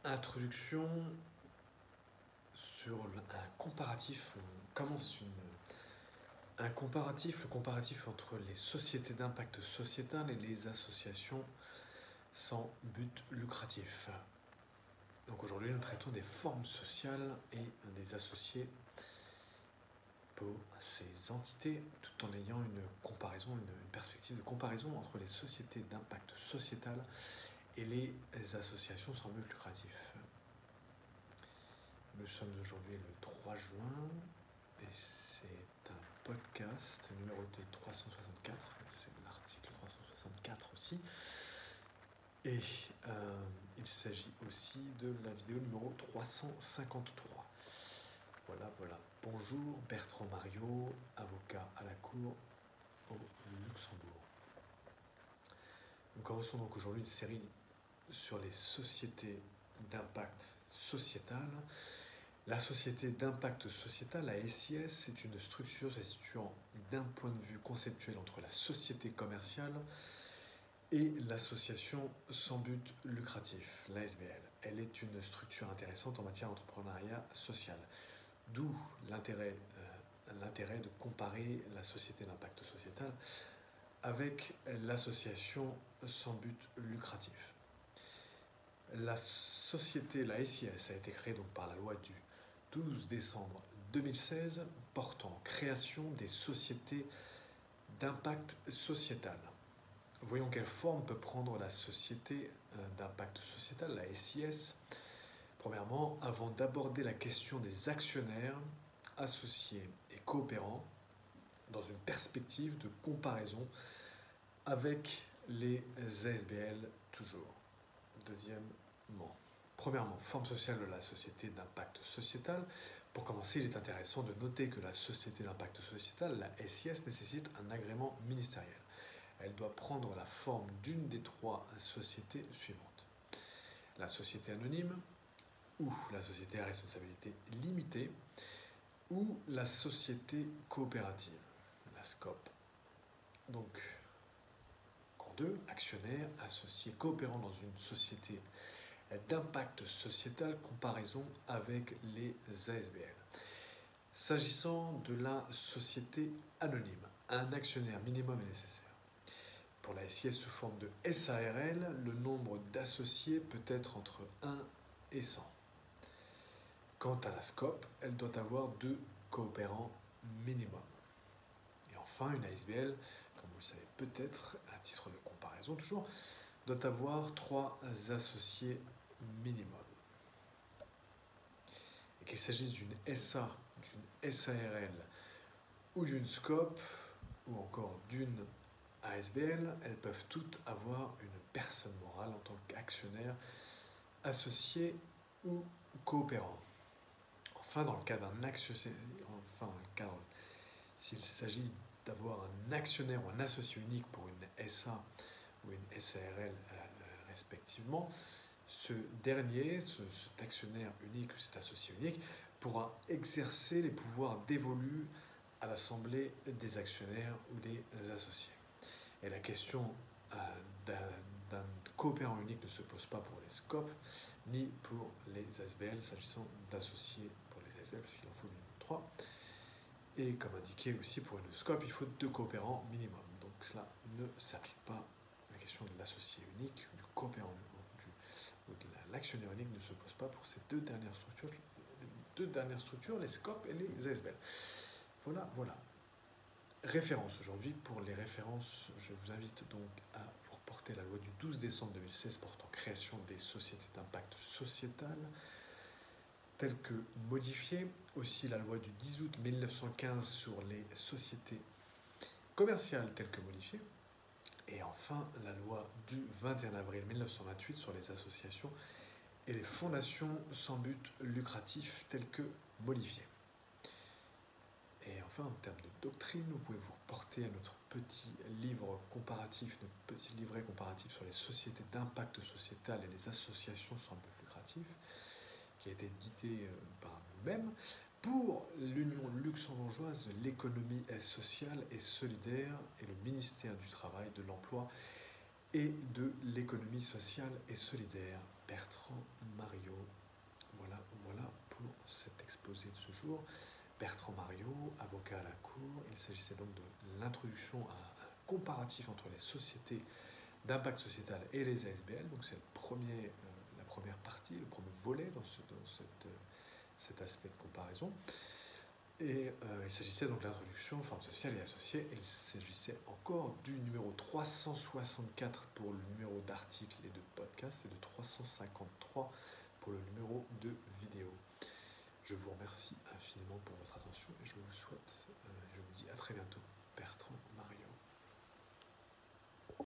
Introduction sur un comparatif. On commence un comparatif, le comparatif entre les sociétés d'impact sociétal et les associations sans but lucratif. Donc aujourd'hui, nous traitons des formes sociales et des associés pour ces entités, tout en ayant une comparaison, une perspective de comparaison entre les sociétés d'impact sociétal et les associations sans but lucratif. Nous sommes aujourd'hui le 3 juin et c'est un podcast numéroté 364, c'est l'article 364 aussi. Et il s'agit aussi de la vidéo numéro 353. Voilà. Bonjour, Bertrand Mario, avocat à la Cour au Luxembourg. Nous commençons donc aujourd'hui une série sur les sociétés d'impact sociétal. La société d'impact sociétal, la SIS, c'est une structure se situant d'un point de vue conceptuel entre la société commerciale et l'association sans but lucratif, l'ASBL. Elle est une structure intéressante en matière d'entrepreneuriat social, d'où l'intérêt de comparer la société d'impact sociétal avec l'association sans but lucratif. La société, la SIS, a été créée donc par la loi du 12 décembre 2016 portant création des sociétés d'impact sociétal. Voyons quelle forme peut prendre la société d'impact sociétal, la SIS. Premièrement, avant d'aborder la question des actionnaires, associés et coopérants, dans une perspective de comparaison avec les ASBL toujours. Deuxièmement, premièrement, forme sociale de la société d'impact sociétal. Pour commencer, il est intéressant de noter que la société d'impact sociétal, la SIS, nécessite un agrément ministériel. Elle doit prendre la forme d'une des trois sociétés suivantes. La société anonyme, ou la société à responsabilité limitée, ou la société coopérative, la SCOP. Donc, en deux, actionnaires, associés, coopérants dans une société d'impact sociétal, comparaison avec les ASBL. S'agissant de la société anonyme, un actionnaire minimum est nécessaire. Pour la SIS sous forme de SARL, le nombre d'associés peut être entre 1 et 100. Quant à la SCOP, elle doit avoir 2 coopérants minimum. Et enfin, une ASBL, comme vous le savez peut-être, à titre de comparaison toujours, doit avoir 3 associés minimum. Et qu'il s'agisse d'une SA, d'une SARL ou d'une SCOP, ou encore d'une ASBL, elles peuvent toutes avoir une personne morale en tant qu'actionnaire, associé ou coopérant. Enfin, dans le cas d'un actionnaire, s'il s'agit d'avoir un actionnaire ou un associé unique pour une SA ou une SARL respectivement, ce dernier, cet actionnaire unique ou cet associé unique, pourra exercer les pouvoirs dévolus à l'assemblée des actionnaires ou des associés. Et la question d'un coopérant unique ne se pose pas pour les SCOP ni pour les ASBL, s'agissant d'associés pour les ASBL, parce qu'il en faut minimum 3. Et comme indiqué aussi pour une SCOP, il faut 2 coopérants minimum. Donc cela ne s'applique pas à la question de l'associé unique, du coopérant ou de l'actionnaire unique ne se pose pas pour ces deux dernières structures, les SCOP et les ASBL. Voilà. Références aujourd'hui. Pour les références, je vous invite donc à vous reporter la loi du 12 décembre 2016 portant création des sociétés d'impact sociétal, telle que modifiée. Aussi la loi du 10 août 1915 sur les sociétés commerciales, telle que modifiée. Et enfin, la loi du 21 avril 1928 sur les associations et les fondations sans but lucratif, telles que modifiées. Et enfin, en termes de doctrine, vous pouvez vous reporter à notre petit livre comparatif, notre petit livret comparatif sur les sociétés d'impact sociétal et les associations sans but lucratif, qui a été édité par nous-mêmes, pour l'Union luxembourgeoise de l'économie sociale et solidaire et le ministère du Travail, de l'Emploi et de l'économie économie sociale et solidaire, Bertrand Mariot. Voilà pour cet exposé de ce jour. Bertrand Mariot, avocat à la Cour. Il s'agissait donc de l'introduction à un comparatif entre les sociétés d'impact sociétal et les ASBL. Donc c'est la première partie, le premier volet dans cet aspect de comparaison. Et il s'agissait donc de l'introduction, forme sociale et associée. Et il s'agissait encore du numéro 364 pour le numéro d'article et de podcast et de 353 pour le numéro de vidéo. Je vous remercie infiniment pour votre attention et je vous dis à très bientôt. Bertrand Mariot.